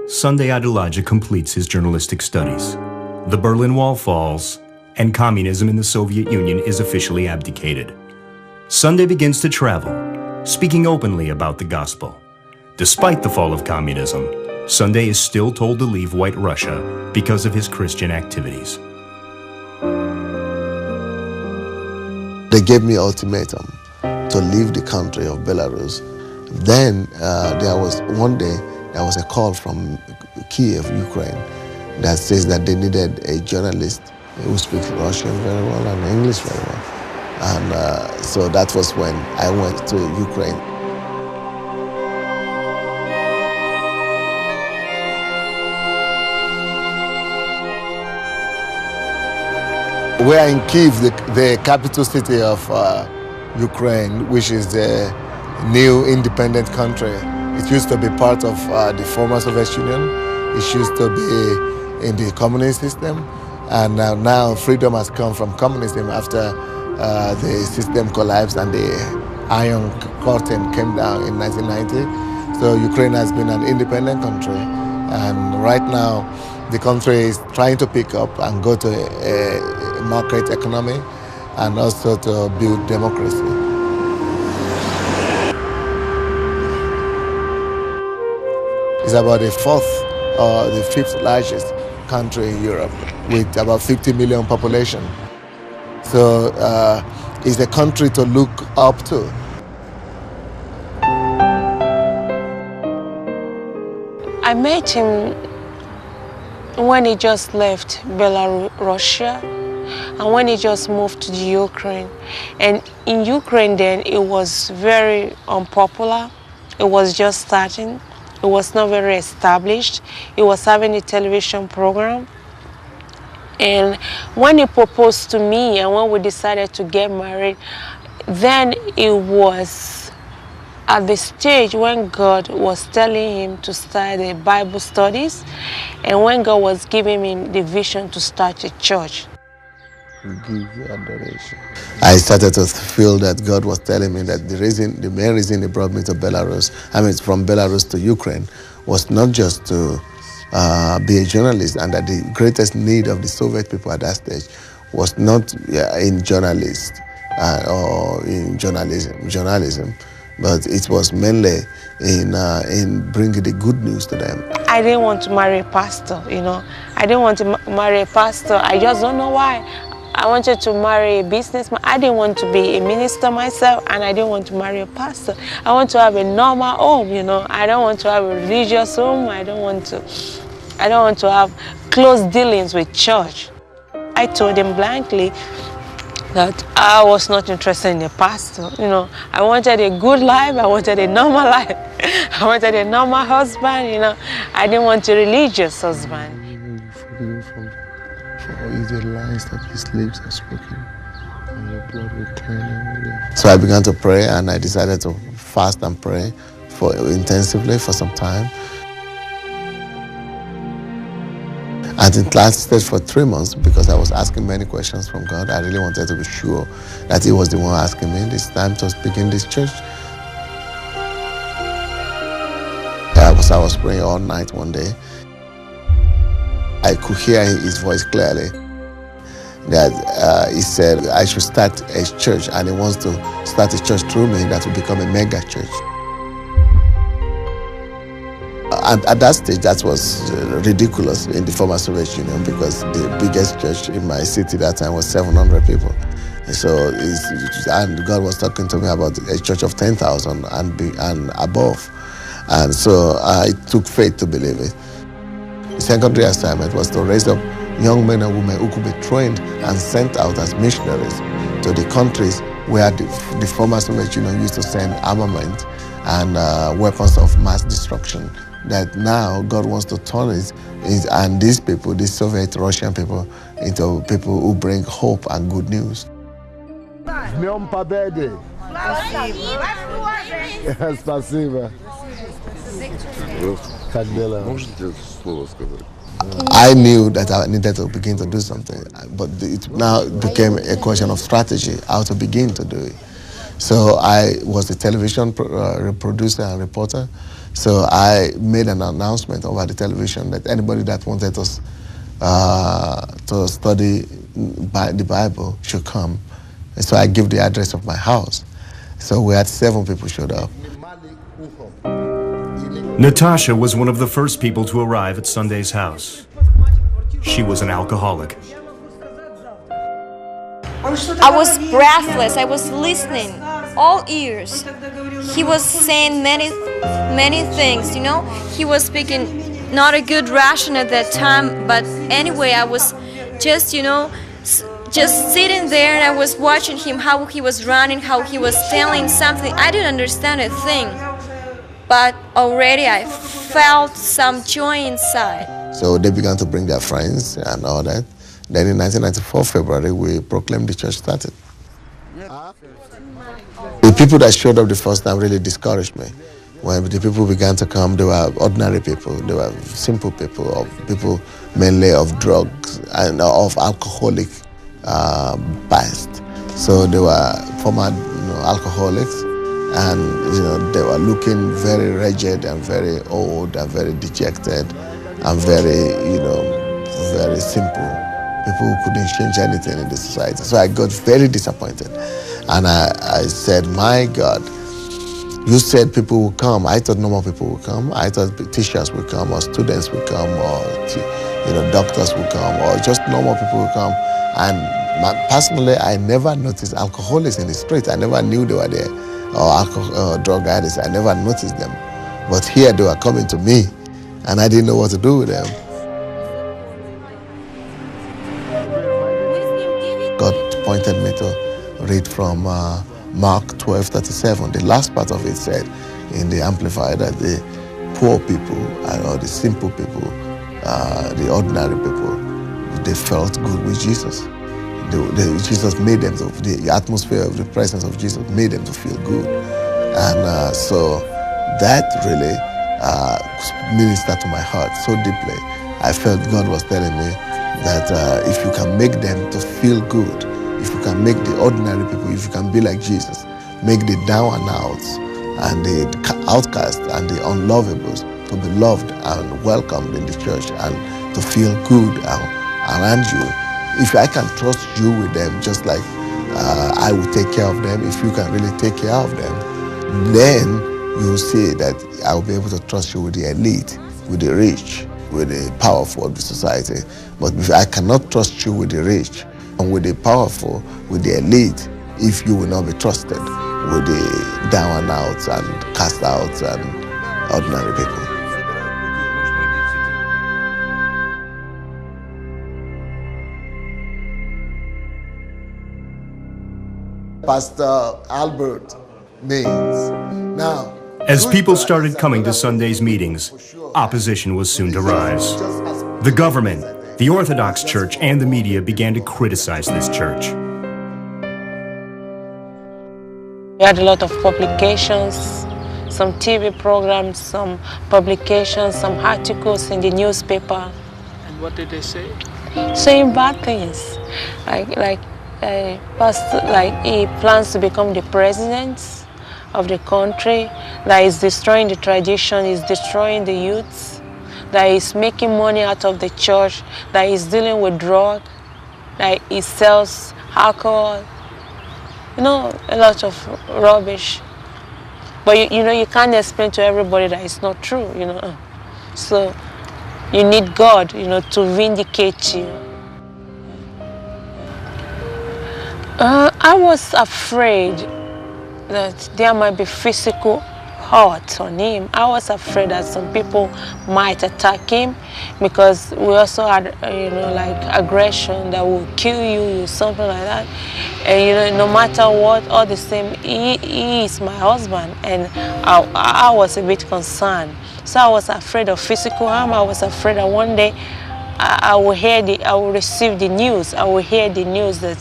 Sunday Adelaja completes his journalistic studies. The Berlin Wall falls, and communism in the Soviet Union is officially abdicated. Sunday begins to travel, speaking openly about the gospel. Despite the fall of communism, Sunday is still told to leave White Russia because of his Christian activities. They gave me an ultimatum to leave the country of Belarus. Then there was a call from Kiev, Ukraine, that says that they needed a journalist who speaks Russian very well and English very well. And so that was when I went to Ukraine. We are in Kiev, the capital city of Ukraine, which is the new independent country. It used to be part of the former Soviet Union. It used to be in the communist system. And now freedom has come from communism after the system collapsed and the Iron Curtain came down in 1990. So Ukraine has been an independent country. And right now, the country is trying to pick up and go to a market economy and also to build democracy. It's about the fourth or the fifth largest country in Europe with about 50 million population. So it's a country to look up to. I met him when he just left Belarus and when he just moved to the Ukraine. And in Ukraine then, it was very unpopular. It was just starting. It was not very established. He was having a television program. And when he proposed to me and when we decided to get married, then it was at the stage when God was telling him to start the Bible studies and when God was giving him the vision to start a church. Give you adoration. I started to feel that God was telling me that the main reason He brought me to Belarus, from Belarus to Ukraine, was not just to be a journalist, and that the greatest need of the Soviet people at that stage was not in journalists or in journalism, but it was mainly in bringing the good news to them. I didn't want to marry a pastor, you know. I didn't want to marry a pastor. I just don't know why. I wanted to marry a businessman. I didn't want to be a minister myself, and I didn't want to marry a pastor. I want to have a normal home, you know. I don't want to have a religious home. I don't want to have close dealings with church. I told him blankly that I was not interested in a pastor, you know. I wanted a good life. I wanted a normal life. I wanted a normal husband, you know. I didn't want a religious husband. The lies that his lips have spoken, and your blood will clean him. So I began to pray, and I decided to fast and pray intensively for some time. And it lasted for 3 months because I was asking many questions from God. I really wanted to be sure that He was the one asking me this time to begin this church. I was praying all night one day. I could hear His voice clearly. That He said I should start a church, and He wants to start a church through me that will become a mega church. And at that stage, that was ridiculous in the former Soviet Union because the biggest church in my city that time was 700 people. So, and God was talking to me about a church of 10,000 and above. And so I took faith to believe it. The secondary assignment was to raise up young men and women who could be trained and sent out as missionaries to the countries where the former Soviet Union used to send armament and weapons of mass destruction. That now God wants to turn it, and these people, these Soviet Russian people, into people who bring hope and good news. Спасибо. I knew that I needed to begin to do something, but it now became a question of strategy, how to begin to do it. So I was a television producer and reporter. So I made an announcement over the television that anybody that wanted us to study the Bible should come. And so I gave the address of my house. So we had 7 people showed up. Natasha was one of the first people to arrive at Sunday's house. She was an alcoholic. I was breathless. I was listening, all ears. He was saying many things, you know. He was speaking not a good Russian at that time, but anyway, I was just, you know, just sitting there and I was watching him, how he was running, how he was telling something. I didn't understand a thing, but already I felt some joy inside. So they began to bring their friends and all that. Then in 1994, February, we proclaimed the church started. The people that showed up the first time really discouraged me. When the people began to come, they were ordinary people, they were simple people, or people mainly of drugs and of alcoholic past. So they were former alcoholics, and they were looking very wretched and very old and very dejected and very, very simple. People who couldn't change anything in the society. So I got very disappointed. And I said, my God, you said people will come. I thought normal people would come. I thought teachers would come, or students would come, or doctors would come, or just normal people would come. And personally, I never noticed alcoholics in the street. I never knew they were there, or drug addicts. I never noticed them. But here they were coming to me, and I didn't know what to do with them. God pointed me to read from Mark 12:37. The last part of it said in the Amplified that the poor people, or the simple people, the ordinary people, they felt good with Jesus. Jesus made them, the atmosphere of the presence of Jesus made them to feel good. And so that really ministered to my heart so deeply. I felt God was telling me that if you can make them to feel good, if you can make the ordinary people, if you can be like Jesus, make the down and outs and the outcasts and the unlovables to be loved and welcomed in the church and to feel good around you. If I can trust you with them, just like I will take care of them, if you can really take care of them, then you will see that I will be able to trust you with the elite, with the rich, with the powerful of the society. But if I cannot trust you with the rich and with the powerful, with the elite, if you will not be trusted with the down and outs and cast outs and ordinary people. Pastor Albert means now. As people started coming to Sunday's meetings, opposition was soon to rise. The government, the Orthodox Church, and the media began to criticize this church. We had a lot of publications, some TV programs, some publications, some articles in the newspaper. And what did they say? Saying bad things, like he plans to become the president of the country, that is destroying the tradition, is destroying the youth, that is making money out of the church, that is dealing with drug, that he sells alcohol, a lot of rubbish. But you can't explain to everybody that it's not true, So you need God, to vindicate you. I was afraid that there might be physical hurt on him. I was afraid that some people might attack him, because we also had, like aggression that will kill you, something like that. And no matter what, all the same, he is my husband, and I was a bit concerned. So I was afraid of physical harm. I was afraid that one day I will receive the news. I will hear the news that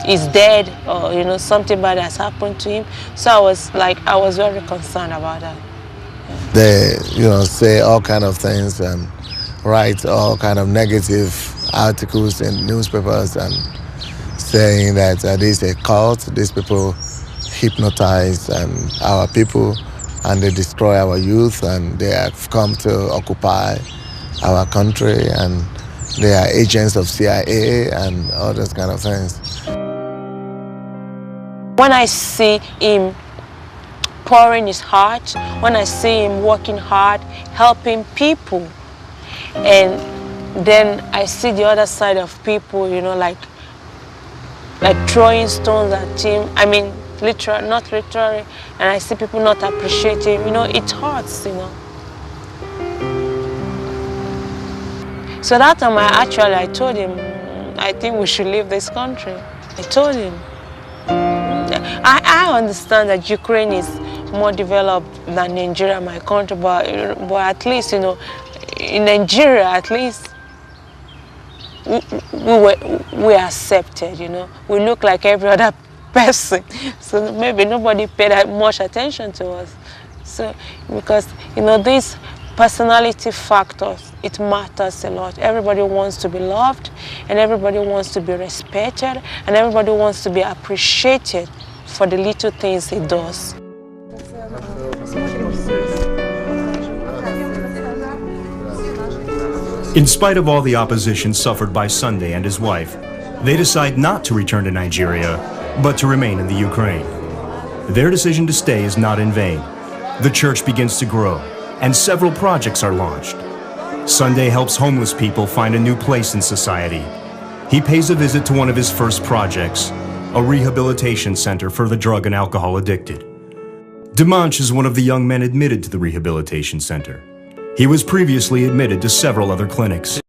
he's dead, or something bad has happened to him. So I was very concerned about that. They say all kind of things and write all kind of negative articles in newspapers and saying that this is a cult, these people hypnotize and our people and they destroy our youth, and they have come to occupy our country, and they are agents of CIA and all those kind of things. When I see him pouring his heart, when I see him working hard, helping people, and then I see the other side of people, you know, like throwing stones at him. I mean, literally, not literally, and I see people not appreciating him, you know, it hurts, you know. So that time I told him, I think we should leave this country. I told him. I understand that Ukraine is more developed than Nigeria, my country, but at least, you know, in Nigeria, at least, we accepted, you know. We look like every other person. So maybe nobody paid that much attention to us. So, because, you know, these personality factors, it matters a lot. Everybody wants to be loved, and everybody wants to be respected, and everybody wants to be appreciated for the little things he does. In spite of all the opposition suffered by Sunday and his wife, they decide not to return to Nigeria, but to remain in the Ukraine. Their decision to stay is not in vain. The church begins to grow, and several projects are launched. Sunday helps homeless people find a new place in society. He pays a visit to one of his first projects, a rehabilitation center for the drug and alcohol addicted. Dimanche is one of the young men admitted to the rehabilitation center. He was previously admitted to several other clinics.